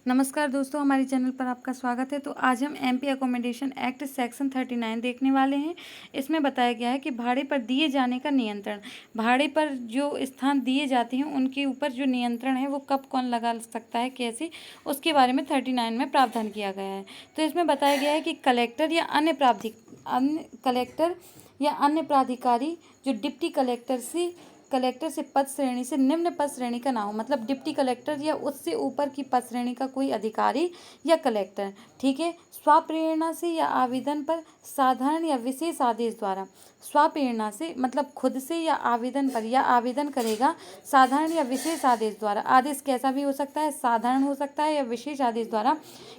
नमस्कार दोस्तों, हमारे चैनल पर आपका स्वागत है। तो आज हम एमपी अकोमोडेशन एक्ट सेक्शन 39 देखने वाले हैं। इसमें बताया गया है कि भाड़े पर दिए जाने का नियंत्रण, भाड़े पर जो स्थान दिए जाते हैं उनके ऊपर जो नियंत्रण है वो कब कौन लगा सकता है, कैसे, उसके बारे में 39 में प्रावधान किया गया है। तो इसमें बताया गया है कि कलेक्टर या अन्य प्राधिकारी जो डिप्टी कलेक्टर से पद श्रेणी से निम्न पद श्रेणी का ना हो, मतलब डिप्टी कलेक्टर या उससे ऊपर की पद श्रेणी का कोई अधिकारी या कलेक्टर, ठीक है, स्वप्रेरणा से या आवेदन पर साधारण या विशेष आदेश द्वारा, स्वप्रेरणा से मतलब खुद से या आवेदन पर या आवेदन करेगा साधारण या विशेष आदेश द्वारा, आदेश कैसा भी हो सकता है, साधारण हो सकता है या विशेष आदेश द्वारा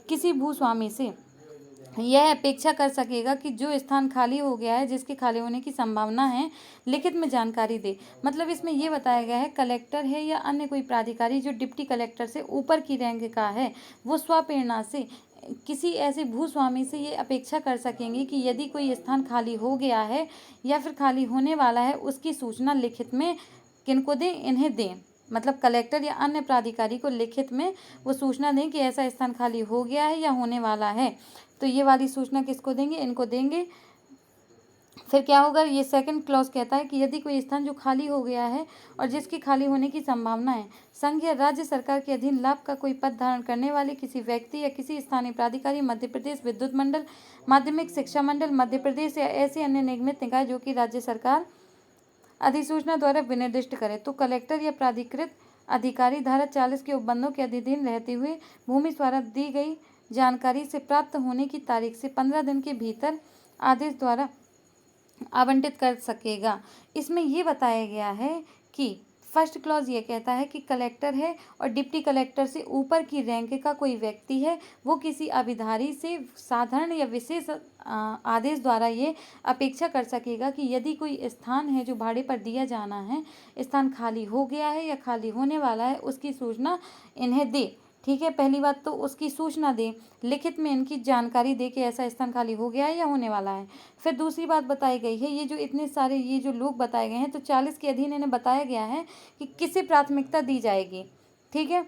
किसी भूस्वामी से यह अपेक्षा कर सकेगा कि जो स्थान खाली हो गया है, जिसके खाली होने की संभावना है, लिखित में जानकारी दे। मतलब इसमें यह बताया गया है कलेक्टर है या अन्य कोई प्राधिकारी जो डिप्टी कलेक्टर से ऊपर की रैंक का है, वो स्वप्रेरणा से किसी ऐसे भूस्वामी से ये अपेक्षा कर सकेंगे कि यदि कोई स्थान खाली हो गया है या फिर खाली होने वाला है, उसकी सूचना लिखित में किनको दें, इन्हें दें। मतलब कलेक्टर या अन्य प्राधिकारी को लिखित में वो सूचना दें कि ऐसा स्थान खाली हो गया है या होने वाला है। तो ये वाली सूचना किसको देंगे, इनको देंगे। फिर क्या होगा, ये सेकंड क्लॉज कहता है कि यदि कोई स्थान जो खाली हो गया है और जिसके खाली होने की संभावना है, संघ या राज्य सरकार के अधीन लाभ का कोई पद धारण करने वाले किसी व्यक्ति या किसी स्थानीय प्राधिकारी, मध्य प्रदेश विद्युत मंडल, माध्यमिक शिक्षा मंडल मध्य प्रदेश या ऐसे अन्य निगमित निकाय जो कि राज्य सरकार अधिसूचना द्वारा विनिर्दिष्ट करे, तो कलेक्टर या प्राधिकृत अधिकारी धारा 40 के उपबंधों के अधीन रहते हुए भूमि द्वारा दी गई जानकारी से प्राप्त होने की तारीख से 15 दिन के भीतर आदेश द्वारा आवंटित कर सकेगा। इसमें ये बताया गया है कि फर्स्ट क्लॉज ये कहता है कि कलेक्टर है और डिप्टी कलेक्टर से ऊपर की रैंक का कोई व्यक्ति है, वो किसी अधिकारी से साधारण या विशेष आदेश द्वारा ये अपेक्षा कर सकेगा कि यदि कोई स्थान है जो भाड़े पर दिया जाना है, स्थान खाली हो गया है या खाली होने वाला है, उसकी सूचना इन्हें दे। ठीक है, पहली बात तो उसकी सूचना दे, लिखित में इनकी जानकारी दे कि ऐसा स्थान खाली हो गया है या होने वाला है। फिर दूसरी बात बताई गई है, ये जो इतने सारे ये जो लोग बताए गए हैं, तो 40 के अधीन इन्हें बताया गया है कि किसे प्राथमिकता दी जाएगी। ठीक है,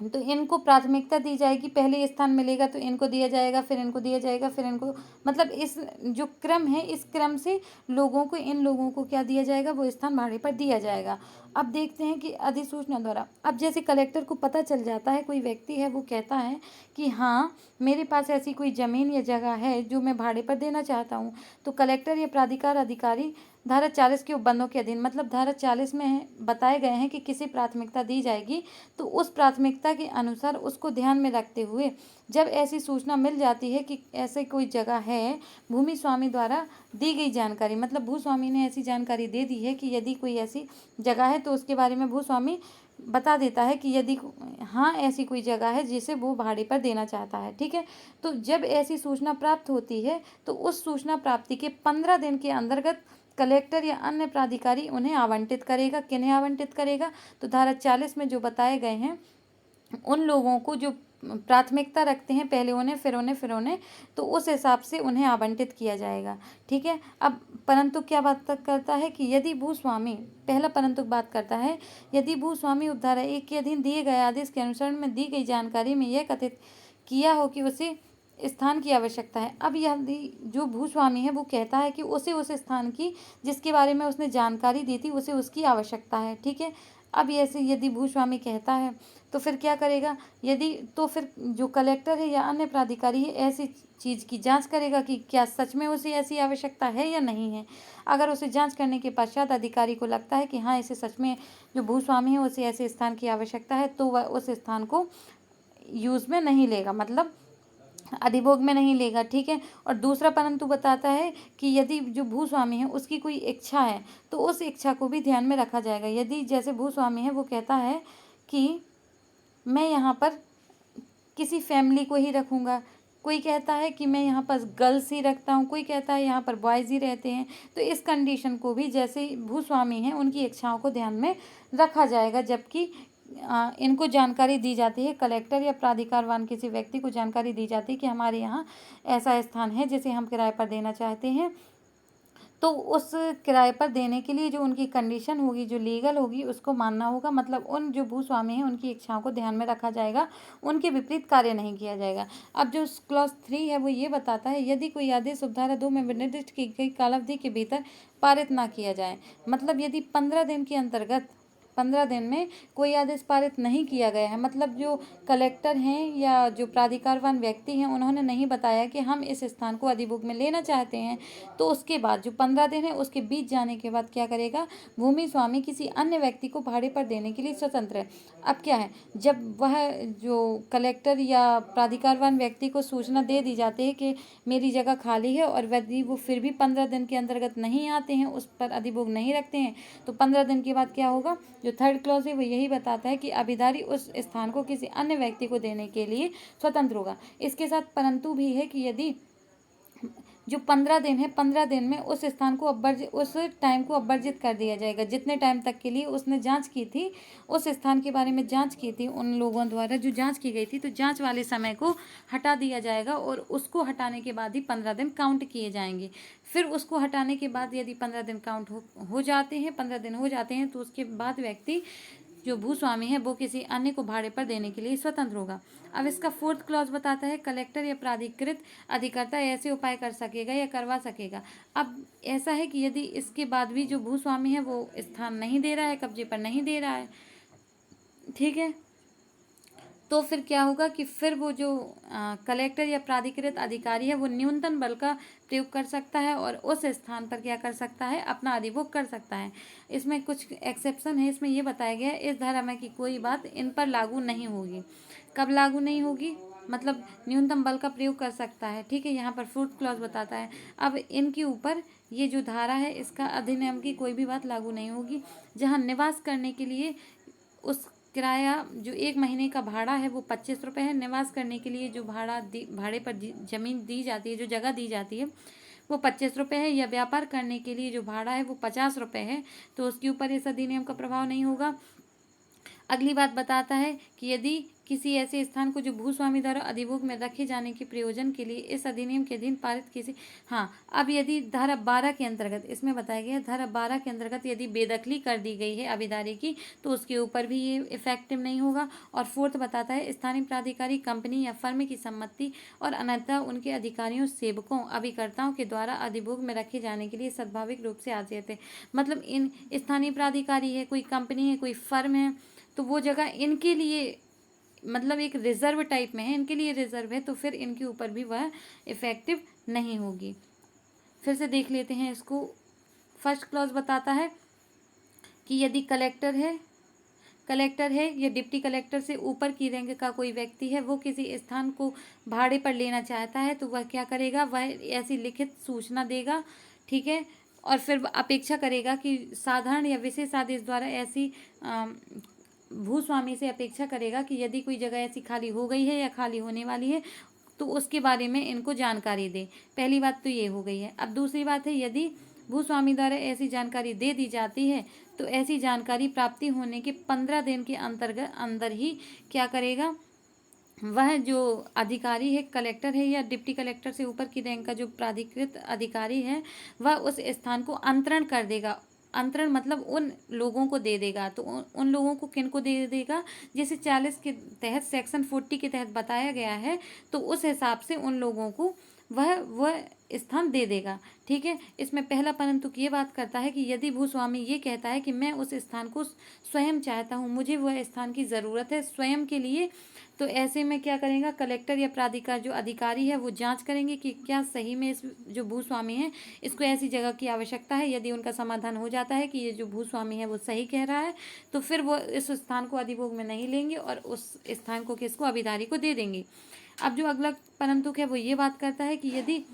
तो इनको प्राथमिकता दी जाएगी, पहले स्थान मिलेगा तो इनको दिया जाएगा, फिर इनको दिया जाएगा, फिर इनको, मतलब इस जो क्रम है, इस क्रम से लोगों को, इन लोगों को क्या दिया जाएगा, वो स्थान भाड़े पर दिया जाएगा। अब देखते हैं कि अधिसूचना द्वारा, अब जैसे कलेक्टर को पता चल जाता है, कोई व्यक्ति है वो कहता है कि हाँ मेरे पास ऐसी कोई ज़मीन या जगह है जो मैं भाड़े पर देना चाहता हूँ, तो कलेक्टर या प्राधिकार अधिकारी धारा 40 के उपबंधों के अधीन, मतलब धारा 40 में बताए गए हैं कि किसी प्राथमिकता दी जाएगी, तो उस प्राथमिकता के अनुसार उसको ध्यान में रखते हुए जब ऐसी सूचना मिल जाती है कि ऐसे कोई जगह है, भूमि स्वामी द्वारा दी गई जानकारी, मतलब भूस्वामी ने ऐसी जानकारी दे दी है कि यदि कोई ऐसी जगह है, तो उसके बारे में भूस्वामी बता देता है कि यदि हाँ ऐसी कोई जगह है जिसे वो भाड़े पर देना चाहता है। ठीक है, तो जब ऐसी सूचना प्राप्त होती है तो उस सूचना प्राप्ति के 15 दिन के अंतर्गत कलेक्टर या अन्य प्राधिकारी उन्हें आवंटित करेगा। किन्हें आवंटित करेगा, तो धारा 40 में जो बताए गए हैं उन लोगों को जो प्राथमिकता रखते हैं, पहले उन्हें फिर उन्हें फिर उन्हें, तो उस हिसाब से उन्हें आवंटित किया जाएगा। ठीक है, अब परंतु क्या बात करता है कि यदि भूस्वामी, पहला परंतु बात करता है, यदि भूस्वामी उपधारा 1 के अधीन दिए गए आदेश के अनुसरण में दी गई जानकारी में यह कथित किया हो कि उसे स्थान की आवश्यकता है। अब यदि जो भूस्वामी है वो कहता है कि उसे उस स्थान की जिसके बारे में उसने जानकारी दी थी उसे उसकी आवश्यकता है। ठीक है, अब ऐसे यदि भूस्वामी कहता है तो फिर क्या करेगा, यदि तो फिर जो कलेक्टर है या अन्य प्राधिकारी है ऐसी चीज़ की जांच करेगा कि क्या सच में उसे ऐसी आवश्यकता है या नहीं है। अगर उसे जांच करने के पश्चात अधिकारी को लगता है कि हाँ इसे सच में, जो भूस्वामी है उसे ऐसे स्थान की आवश्यकता है, तो वह उस स्थान को यूज़ में नहीं लेगा, मतलब अधिभोग में नहीं लेगा। ठीक है, और दूसरा परंतु बताता है कि यदि जो भूस्वामी है उसकी कोई इच्छा है तो उस इच्छा को भी ध्यान में रखा जाएगा। यदि जैसे भूस्वामी है वो कहता है कि मैं यहाँ पर किसी फैमिली को ही रखूँगा, कोई कहता है कि मैं यहाँ पर गर्ल्स ही रखता हूँ, कोई कहता है यहाँ पर बॉयज़ ही रहते हैं, तो इस कंडीशन को भी जैसे भूस्वामी हैं उनकी इच्छाओं को ध्यान में रखा जाएगा। जबकि इनको जानकारी दी जाती है, कलेक्टर या प्राधिकारवान किसी व्यक्ति को जानकारी दी जाती है कि हमारे यहाँ ऐसा स्थान है जिसे हम किराए पर देना चाहते हैं, तो उस किराए पर देने के लिए जो उनकी कंडीशन होगी, जो लीगल होगी, उसको मानना होगा। मतलब उन जो भूस्वामी हैं उनकी इच्छाओं को ध्यान में रखा जाएगा, उनके विपरीत कार्य नहीं किया जाएगा। अब जो क्लॉज 3 है वो ये बताता है, यदि कोई आदेश उपधारा 2 में निर्दिष्ट की गई कालावधि के भीतर पारित ना किया जाए, मतलब यदि 15 दिन के अंतर्गत 15 दिन में कोई आदेश पारित नहीं किया गया है, मतलब जो कलेक्टर हैं या जो प्राधिकारवान व्यक्ति हैं उन्होंने नहीं बताया कि हम इस स्थान को अधिभोग में लेना चाहते हैं, तो उसके बाद जो 15 दिन है उसके बीत जाने के बाद क्या करेगा, भूमि स्वामी किसी अन्य व्यक्ति को भाड़े पर देने के लिए स्वतंत्र है। अब क्या है, जब वह जो कलेक्टर या प्राधिकारवान व्यक्ति को सूचना दे दी जाती है कि मेरी जगह खाली है, और यदि वो फिर भी 15 दिन के अंतर्गत नहीं आते हैं, उस पर अधिभोग नहीं रखते हैं, तो 15 दिन के बाद क्या होगा, जो थर्ड क्लॉज है वो यही बताता है कि अभिधारी उस स्थान को किसी अन्य व्यक्ति को देने के लिए स्वतंत्र होगा। इसके साथ परंतु भी है कि यदि जो 15 दिन है, 15 दिन में उस स्थान को उस टाइम को अपवर्जित कर दिया जाएगा, जितने टाइम तक के लिए उसने जांच की थी, उस स्थान के बारे में जांच की थी उन लोगों द्वारा जो जांच की गई थी, तो जांच वाले समय को हटा दिया जाएगा, और उसको हटाने के बाद ही 15 दिन काउंट किए जाएंगे। फिर उसको हटाने के बाद यदि 15 दिन काउंट हो जाते हैं, 15 दिन हो जाते हैं, तो उसके बाद व्यक्ति जो भूस्वामी है वो किसी अन्य को भाड़े पर देने के लिए स्वतंत्र होगा। अब इसका फोर्थ क्लॉज बताता है, कलेक्टर या प्राधिकृत अधिकर्ता ऐसे उपाय कर सकेगा या करवा सकेगा। अब ऐसा है कि यदि इसके बाद भी जो भूस्वामी है वो स्थान नहीं दे रहा है, कब्जे पर नहीं दे रहा है, ठीक है, तो फिर क्या होगा कि फिर वो जो कलेक्टर या प्राधिकृत अधिकारी है वो न्यूनतम बल का प्रयोग कर सकता है और उस स्थान पर क्या कर सकता है, अपना अधिभोग कर सकता है। इसमें कुछ एक्सेप्शन है, इसमें ये बताया गया है, इस धारा में की कोई बात इन पर लागू नहीं होगी। कब लागू नहीं होगी, मतलब न्यूनतम बल का प्रयोग कर सकता है, ठीक है, यहाँ पर फोर्थ क्लॉज बताता है। अब इनके ऊपर ये जो धारा है इसका अधिनियम की कोई भी बात लागू नहीं होगी। जहाँ निवास करने के लिए उस किराया जो 1 महीने का भाड़ा है वो 25 रुपये है, निवास करने के लिए जो भाड़े पर जमीन दी जाती है, जो जगह दी जाती है वो 25 रुपये है, या व्यापार करने के लिए जो भाड़ा है वो 50 रुपये है, तो उसके ऊपर इस अधिनियम का प्रभाव नहीं होगा। अगली बात बताता है कि यदि किसी ऐसे स्थान को जो भूस्वामी द्वारा अधिभोग में रखे जाने के प्रयोजन के लिए इस अधिनियम के अधीन पारित किसी, हाँ, अब यदि धारा 12 के अंतर्गत, इसमें बताया गया धारा 12 के अंतर्गत यदि बेदखली कर दी गई है अभिधारी की, तो उसके ऊपर भी ये इफेक्टिव नहीं होगा। और फोर्थ बताता है, स्थानीय प्राधिकारी कंपनी या फर्म की सम्मति और अन्यथा उनके अधिकारियों, सेवकों, अभिकर्ताओं के द्वारा अधिभोग में रखे जाने के लिए स्वाभाविक रूप से आचरित है। मतलब इन स्थानीय प्राधिकारी है, कोई कंपनी है, कोई फर्म है, तो वो जगह इनके लिए मतलब एक रिजर्व टाइप में है, इनके लिए रिजर्व है, तो फिर इनके ऊपर भी वह इफेक्टिव नहीं होगी। फिर से देख लेते हैं इसको। फर्स्ट क्लॉज बताता है कि यदि कलेक्टर है या डिप्टी कलेक्टर से ऊपर की रैंक का कोई व्यक्ति है, वो किसी स्थान को भाड़े पर लेना चाहता है, तो वह क्या करेगा, वह ऐसी लिखित सूचना देगा, ठीक है, और फिर अपेक्षा करेगा कि साधारण या विशेष आदेश द्वारा ऐसी भूस्वामी से अपेक्षा करेगा कि यदि कोई जगह ऐसी खाली हो गई है या खाली होने वाली है तो उसके बारे में इनको जानकारी दे। पहली बात तो ये हो गई है। अब दूसरी बात है, यदि भूस्वामी द्वारा ऐसी जानकारी दे दी जाती है तो ऐसी जानकारी प्राप्ति होने के 15 दिन के अंदर ही क्या करेगा, वह जो अधिकारी है, कलेक्टर है या डिप्टी कलेक्टर से ऊपर की रैंक का जो प्राधिकृत अधिकारी है, वह उस स्थान को अंतरण कर देगा। अंतरण मतलब उन लोगों को दे देगा, तो उन लोगों को किन को दे देगा, जैसे 40 के तहत सेक्शन 40 के तहत बताया गया है, तो उस हिसाब से उन लोगों को वह स्थान दे देगा, ठीक है। इसमें पहला परंतु ये बात करता है कि यदि भूस्वामी ये कहता है कि मैं उस स्थान को स्वयं चाहता हूँ, मुझे वह स्थान की ज़रूरत है स्वयं के लिए, तो ऐसे में क्या करेगा, कलेक्टर या प्राधिकार जो अधिकारी है वो जांच करेंगे कि क्या सही में इस जो भूस्वामी है इसको ऐसी जगह की आवश्यकता है। यदि उनका समाधान हो जाता है कि ये जो भूस्वामी है वो सही कह रहा है, तो फिर वो इस स्थान को अधिभोग में नहीं लेंगे और उस स्थान को किसको, अभिधारी को दे देंगे। अब जो अगला परंतु है वो ये बात करता है कि यदि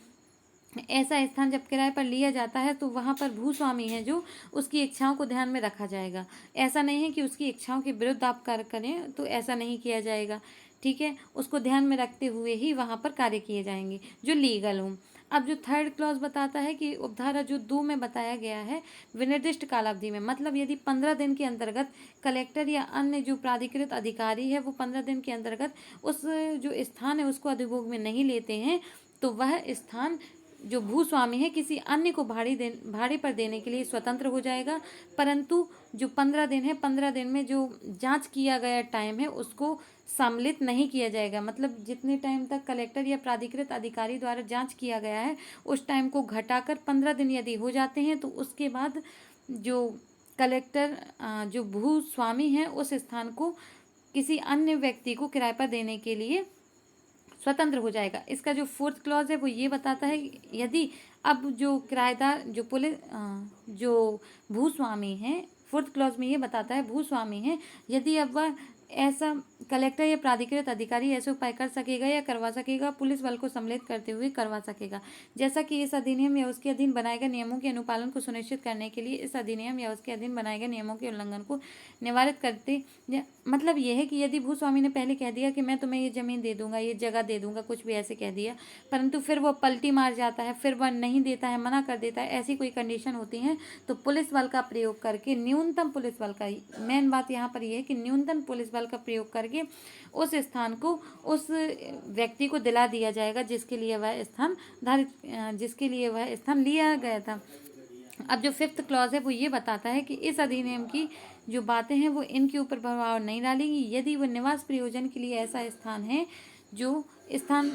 ऐसा स्थान जब किराए पर लिया जाता है तो वहाँ पर भूस्वामी है जो, उसकी इच्छाओं को ध्यान में रखा जाएगा। ऐसा नहीं है कि उसकी इच्छाओं के विरुद्ध आप कार्य करें, तो ऐसा नहीं किया जाएगा, ठीक है। उसको ध्यान में रखते हुए ही वहाँ पर कार्य किए जाएंगे जो लीगल हों। अब जो थर्ड क्लॉज बताता है कि उपधारा जो 2 में बताया गया है, विनिर्दिष्ट कालावधि में, मतलब यदि 15 दिन के अंतर्गत कलेक्टर या अन्य जो प्राधिकृत अधिकारी है वो 15 दिन के अंतर्गत उस जो स्थान है उसको अधिभोग में नहीं लेते हैं, तो वह स्थान जो भूस्वामी है किसी अन्य को भाड़े पर देने के लिए स्वतंत्र हो जाएगा, परंतु जो 15 दिन है, 15 दिन में जो जांच किया गया टाइम है उसको सम्मिलित नहीं किया जाएगा। मतलब जितने टाइम तक कलेक्टर या प्राधिकृत अधिकारी द्वारा जांच किया गया है उस टाइम को घटाकर 15 दिन यदि हो जाते हैं तो उसके बाद जो कलेक्टर जो भूस्वामी है उस स्थान को किसी अन्य व्यक्ति को किराए पर देने के लिए स्वतंत्र हो जाएगा। इसका जो 4th क्लॉज है वो ये बताता है यदि अब जो किराएदार जो भूस्वामी है, 4th क्लॉज में ये बताता है भूस्वामी है यदि अब वह ऐसा कलेक्टर या प्राधिकृत अधिकारी ऐसे उपाय कर सकेगा या करवा सकेगा, पुलिस बल को सम्मिलित करते हुए करवा सकेगा। जैसा कि इस अधिनियम या उसके अधीन बनाए गए नियमों के अनुपालन को सुनिश्चित करने के लिए इस अधिनियम या उसके अधीन बनाए गए नियमों के उल्लंघन को निवारित करते मतलब यह है कि यदि भूस्वामी ने पहले कह दिया कि मैं तुम्हें ये ज़मीन दे दूंगा, ये जगह दे दूंगा, कुछ भी ऐसे कह दिया, परंतु फिर वह पलटी मार जाता है, फिर वह नहीं देता है, मना कर देता है, ऐसी कोई कंडीशन होती है तो पुलिस बल का प्रयोग करके, न्यूनतम पुलिस बल का, मेन बात यहाँ पर यह है कि न्यूनतम पुलिस बल का प्रयोग करके उस स्थान को उस व्यक्ति को दिला दिया जाएगा जिसके लिए वह स्थान लिया गया था। अब जो 5th क्लॉज है वो ये बताता है कि इस अधिनियम की जो बातें हैं वो इनके ऊपर प्रभाव नहीं डालेंगी यदि वो निवास प्रयोजन के लिए ऐसा स्थान है जो स्थान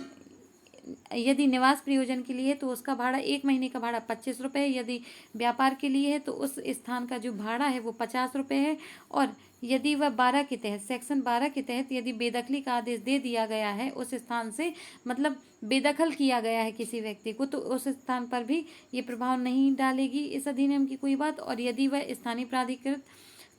यदि निवास प्रयोजन के लिए है तो उसका भाड़ा 1 महीने का भाड़ा 25 रुपये है, यदि व्यापार के लिए है तो उस स्थान का जो भाड़ा है वो 50 रुपये है, और यदि वह 12 के तहत, सेक्शन 12 के तहत यदि बेदखली का आदेश दे दिया गया है उस स्थान से, मतलब बेदखल किया गया है किसी व्यक्ति को, तो उस स्थान पर भी ये प्रभाव नहीं डालेगी इस अधिनियम की कोई बात। और यदि वह स्थानीय प्राधिकृत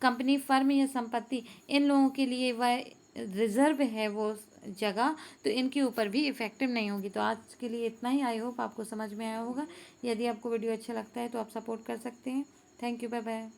कंपनी, फर्म या संपत्ति, इन लोगों के लिए वह रिजर्व है वो जगह, तो इनके ऊपर भी इफेक्टिव नहीं होगी। तो आज के लिए इतना ही। आई होप आपको समझ में आया होगा। यदि आपको वीडियो अच्छा लगता है तो आप सपोर्ट कर सकते हैं। Thank you, bye bye.